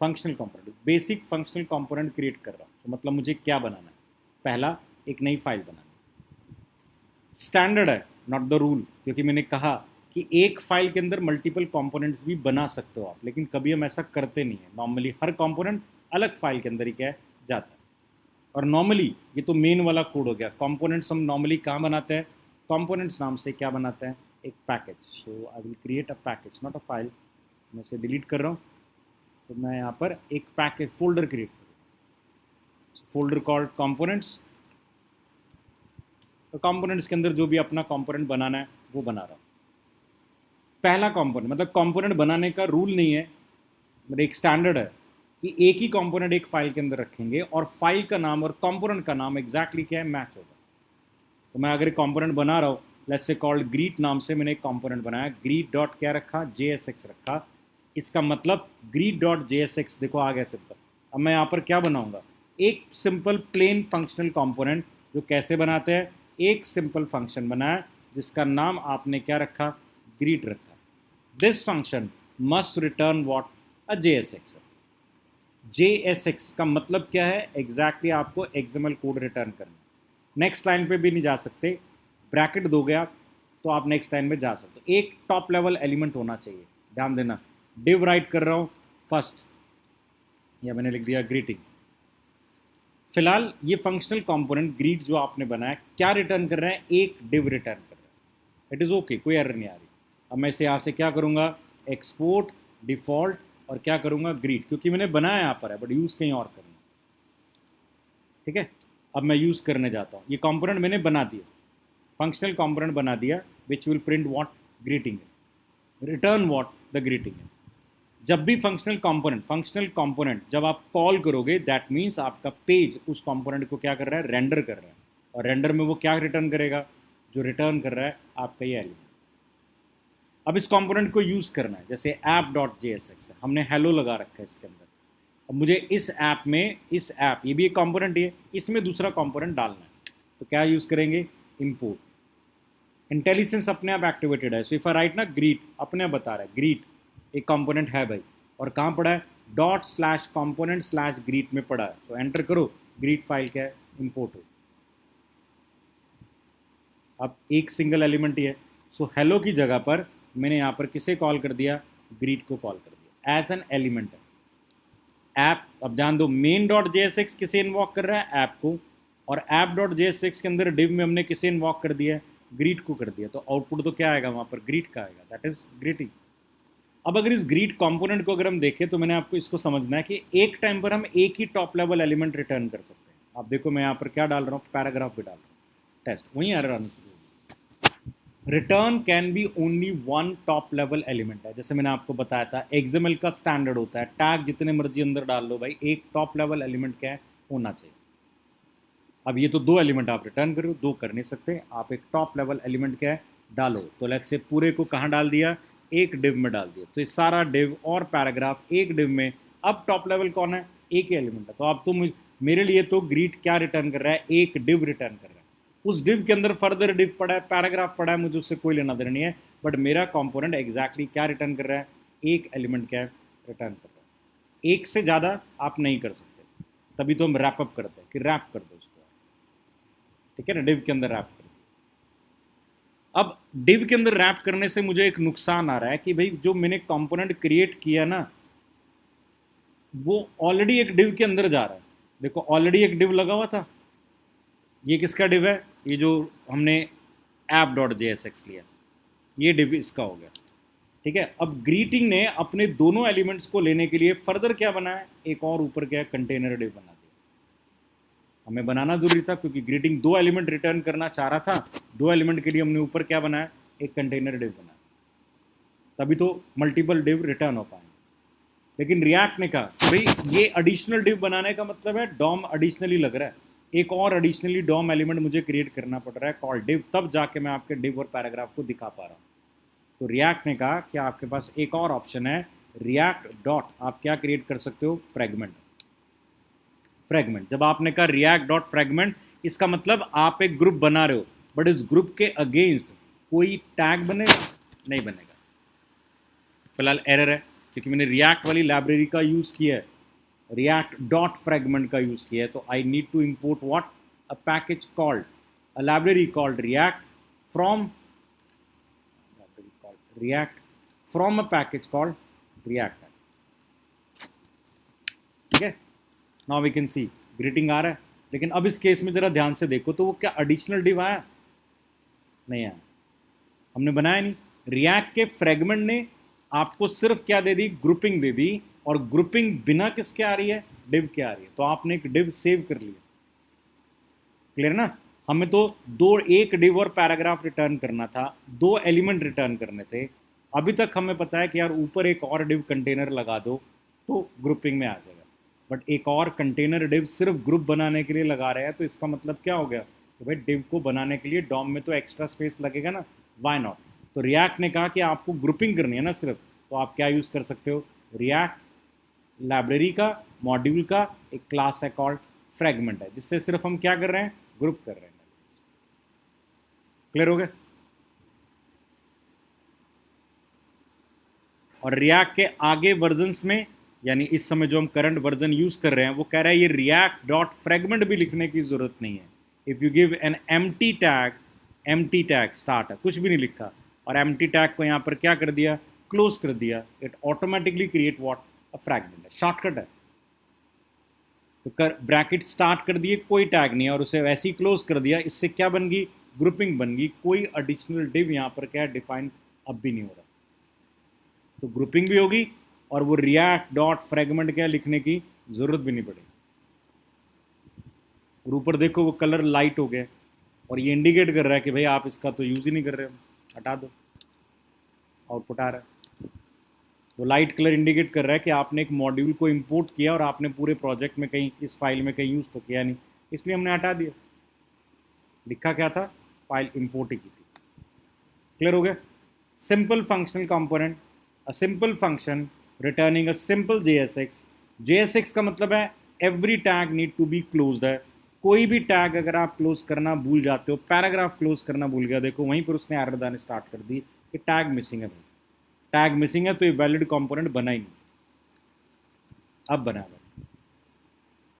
Functional component, basic functional component create कर रहा हूँ। तो मतलब मुझे क्या बनाना है, पहला एक नई फाइल बनानी है। स्टैंडर्ड है, नॉट द रूल, क्योंकि मैंने कहा कि एक फाइल के अंदर मल्टीपल कंपोनेंट्स भी बना सकते हो आप, लेकिन कभी हम ऐसा करते नहीं है। नॉर्मली हर कंपोनेंट अलग फाइल के अंदर ही क्या है जाता है। और नॉर्मली ये तो मेन वाला कोड हो गया। कंपोनेंट्स हम नॉर्मली कहाँ बनाते हैं, कंपोनेंट्स नाम से क्या बनाते हैं, एक package. So I will create a package, not a file. मैं इसे डिलीट कर रहा हूँ, तो मैं यहाँ पर एक पैकेज फोल्डर क्रिएट करूँ, फोल्डर कॉल्ड कंपोनेंट्स। तो कंपोनेंट्स के अंदर जो भी अपना कंपोनेंट बनाना है वो बना रहा हूँ। पहला कंपोनेंट, मतलब कंपोनेंट बनाने का रूल नहीं है, मतलब एक स्टैंडर्ड है कि एक ही कंपोनेंट एक फाइल के अंदर रखेंगे और फाइल का नाम और कंपोनेंट का नाम एग्जैक्टली क्या है, मैच होगा। तो मैं अगर एक कंपोनेंट बना रहा हूँ, लेट्स से कॉल्ड ग्रीट नाम से मैंने एक कंपोनेंट बनाया, ग्रीट डॉट क्या रखा, JSX रखा। इसका मतलब ग्रीट डॉट JSX, देखो आ गया सिंपल। अब मैं यहाँ पर क्या बनाऊंगा, एक सिंपल प्लेन फंक्शनल कंपोनेंट। जो कैसे बनाते हैं, एक सिंपल फंक्शन बनाया जिसका नाम आपने क्या रखा, ग्रीट रखा। This function must return what, a JSX। JSX का मतलब क्या है, एग्जैक्टली आपको XML कोड रिटर्न करना। नेक्स्ट लाइन पे भी नहीं जा सकते, ब्रैकेट दोगे आप तो आप नेक्स्ट लाइन में जा सकते हो। एक टॉप लेवल एलिमेंट होना चाहिए, ध्यान देना। डिव राइट कर रहा हूँ फर्स्ट, या मैंने लिख दिया ग्रीटिंग। फिलहाल ये फंक्शनल कंपोनेंट ग्रीट जो आपने बनाया क्या रिटर्न कर रहा है, एक डिव रिटर्न कर रहा है। इट इज़ ओके, कोई एरर नहीं आ रही। अब मैं इसे यहाँ से क्या करूँगा, एक्सपोर्ट डिफॉल्ट, और क्या करूँगा ग्रीट, क्योंकि मैंने बनाया यहाँ पर है बट यूज़ कहीं और करना। ठीक है, अब मैं यूज़ करने जाता हूँ। ये कंपोनेंट मैंने बना दिया, फंक्शनल कंपोनेंट बना दिया, which will print what, greeting है, रिटर्न व्हाट, द ग्रीटिंग है। जब भी फंक्शनल कंपोनेंट जब आप कॉल करोगे, दैट मीन्स आपका पेज उस कंपोनेंट को क्या कर रहा है, रेंडर कर रहा है। और रेंडर में वो क्या रिटर्न करेगा, जो रिटर्न कर रहा है आपका ये एलिमेंट। अब इस कंपोनेंट को यूज़ करना है, जैसे ऐप डॉट JSX है, हमने हेलो लगा रखा है इसके अंदर। अब मुझे इस ऐप में, इस ऐप, ये भी एक कंपोनेंट ही है, इसमें दूसरा कंपोनेंट डालना है। तो क्या यूज़ करेंगे, इंपोर्ट। इंटेलिजेंस अपने आप एक्टिवेटेड है। सो इफ आई राइट ना ग्रीट, अपने आप बता रहा है ग्रीट एक कंपोनेंट है भाई, और कहाँ पड़ा है, dot slash component slash greet में पड़ा है। सो एंटर करो, ग्रीट फाइल क्या है, इंपोर्ट हो। अब एक सिंगल एलिमेंट ही है। सो हेलो की जगह पर मैंने यहाँ पर किसे कॉल कर दिया, ग्रीट को कॉल कर दिया एज एन एलिमेंट है ऐप। अब ध्यान दो, मेन डॉट JSX किसे इन्वॉक कर रहा है, ऐप को, और ऐप डॉट JSX के अंदर डिव में हमने किसे इन्वॉक कर दिया, ग्रीट को कर दिया। तो आउटपुट तो क्या आएगा वहाँ पर, ग्रीट का आएगा, दैट इज ग्रीटिंग। अब अगर इस ग्रीट कंपोनेंट को अगर हम देखें, तो मैंने आपको इसको समझना है कि एक टाइम पर हम एक ही टॉप लेवल एलिमेंट रिटर्न कर सकते हैं। आप देखो मैं यहाँ पर क्या डाल रहा हूँ, पैराग्राफ भी डाल रहा हूँ, टेस्ट वहीं आ रहा है। Return can be only one top level element है। जैसे मैंने आपको बताया था, XML का स्टैंडर्ड होता है, टैग जितने मर्जी अंदर डाल लो भाई, एक टॉप लेवल एलिमेंट क्या है, होना चाहिए। अब ये तो दो एलिमेंट आप रिटर्न कर रहे हो, दो कर नहीं सकते, आप एक टॉप लेवल एलिमेंट क्या है डालो। तो लेट्स से पूरे को कहाँ डाल दिया, एक डिव में डाल दिया। तो ये सारा डिव और पैराग्राफ एक डिव में। अब टॉप लेवल कौन है, एक ही एलिमेंट है। तो अब तो मेरे लिए तो ग्रीट क्या रिटर्न कर रहा है, एक डिव रिटर्न कर रहा है। उस डिव के अंदर फर्दर डिव पड़ा है, पैराग्राफ पड़ा है, मुझे उससे कोई लेना देना नहीं है। बट मेरा कंपोनेंट एग्जैक्टली क्या रिटर्न कर रहा है, एक एलिमेंट क्या रिटर्न कर रहा है। एक से ज़्यादा आप नहीं कर सकते, तभी तो हम रैप अप करते हैं कि रैप कर दो उसको। ठीक है ना, डिव के अंदर रैप कर दो। अब डिव के अंदर रैप करने से मुझे एक नुकसान आ रहा है कि भाई जो मैंने कंपोनेंट क्रिएट किया ना, वो ऑलरेडी एक डिव के अंदर जा रहा है। देखो ऑलरेडी एक डिव लगा हुआ था, ये किसका डिव है, ये जो हमने ऐप डॉट JSX लिया, ये डिव इसका हो गया। ठीक है, अब ग्रीटिंग ने अपने दोनों एलिमेंट्स को लेने के लिए फर्दर क्या बनाया, एक और ऊपर क्या कंटेनर डिव बना दिया। हमें बनाना जरूरी था क्योंकि ग्रीटिंग दो एलिमेंट रिटर्न करना चाह रहा था, दो एलिमेंट के लिए हमने ऊपर क्या बनाया, एक कंटेनर डिव बनाया, तभी तो मल्टीपल डिव रिटर्न हो पाएंगे। लेकिन रिएक्ट ने कहा कि भाई ये एडिशनल डिव बनाने का मतलब है डॉम एडिशनली लग रहा है, एक और एडिशनली डॉम एलिमेंट मुझे क्रिएट करना पड़ रहा है कॉल डिव, तब जाके मैं आपके डिव और पैराग्राफ को दिखा पा रहा हूँ। तो रिएक्ट ने कहा कि आपके पास एक और ऑप्शन है, रिएक्ट डॉट, आप क्या क्रिएट कर सकते हो, फ्रेगमेंट। फ्रेगमेंट, जब आपने कहा रिएक्ट डॉट फ्रेगमेंट, इसका मतलब आप एक ग्रुप बना रहे हो, बट इस ग्रुप के अगेंस्ट कोई टैग बनेगा नहीं बनेगा। फिलहाल एरर है, क्योंकि मैंने रिएक्ट वाली लाइब्रेरी का यूज़ किया है, रिएक्ट डॉट फ्रेगमेंट का यूज़ किया है, तो I need to import what, a package called, a library called react from react from a package called react. ठीक है, now we can see greeting आ रहा है, लेकिन अब इस केस में जरा ध्यान से देखो तो वो क्या एडिशनल डिव आया? नहीं आया, हमने बनाया नहीं। रिएक्ट के फ्रेगमेंट ने आपको सिर्फ क्या दे दी, ग्रुपिंग दे दी, और ग्रुपिंग बिना किसके आ रही है, डिव के आ रही है, तो आपने एक डिव सेव कर लिया। क्लियर ना? हमें तो एक डिव और पैराग्राफ रिटर्न करना था, 2 एलिमेंट रिटर्न करने थे। अभी तक हमें पता है कि यार ऊपर एक और डिव कंटेनर लगा दो तो ग्रुपिंग में आ जाएगा, बट एक और कंटेनर डिव सिर्फ ग्रुप बनाने के लिए लगा रहे हैं, तो इसका मतलब क्या हो गया कि भाई डिव को बनाने के लिए डॉम में तो एक्स्ट्रा स्पेस लगेगा ना, वाई नॉट। तो रिएक्ट ने कहा कि आपको ग्रुपिंग करनी है ना सिर्फ, तो आप क्या यूज़ कर सकते हो, रिएक्ट लाइब्रेरी का, मॉड्यूल का एक क्लास है कॉल्ड फ्रेगमेंट है, जिससे सिर्फ हम क्या कर रहे हैं, ग्रुप कर रहे हैं। क्लियर हो गया? और रिएक्ट के आगे वर्जन्स में, यानी इस समय जो हम करंट वर्जन यूज कर रहे हैं, वो कह रहा है ये रिएक्ट डॉट फ्रेगमेंट भी लिखने की जरूरत नहीं है। If you give an empty tag start है, कुछ भी नहीं लिखा, और एम्प्टी टैग को यहाँ पर क्या कर दिया, क्लोज कर दिया, it automatically create what, a fragment है, शॉर्टकट है। तो कर ब्रैकेट स्टार्ट कर दिए, कोई टैग नहीं है, और उसे वैसे ही क्लोज कर दिया, इससे क्या बन गई, ग्रुपिंग बन गई, कोई एडिशनल डिव यहाँ पर क्या डिफाइन अब भी नहीं हो रहा, तो ग्रुपिंग भी होगी और वो रिएक्ट डॉट फ्रेगमेंट क्या लिखने की जरूरत भी नहीं पड़ेगी। और ऊपर देखो वो कलर लाइट हो गया, और ये इंडिकेट कर रहा है कि भाई आप इसका तो यूज ही नहीं कर रहे हो, हटा दो, आउटपुट आ रहा है। तो लाइट कलर इंडिकेट कर रहा है कि आपने एक मॉड्यूल को इंपोर्ट किया और आपने पूरे प्रोजेक्ट में कहीं इस फाइल में कहीं यूज़ तो किया नहीं, इसलिए हमने हटा दिया। लिखा क्या था, फाइल इंपोर्ट ही की थी। क्लियर हो गया? Simple functional component, a simple function returning a simple JSX। JSX का मतलब है every tag need to be closed है। कोई भी टैग अगर आप क्लोज करना भूल जाते हो, पैराग्राफ क्लोज करना भूल गया, देखो वहीं पर उसने एरर दाने स्टार्ट कर दी कि टैग मिसिंग है भाई, टैग मिसिंग है, तो ये वैलिड कंपोनेंट बना ही नहीं, अब बना है।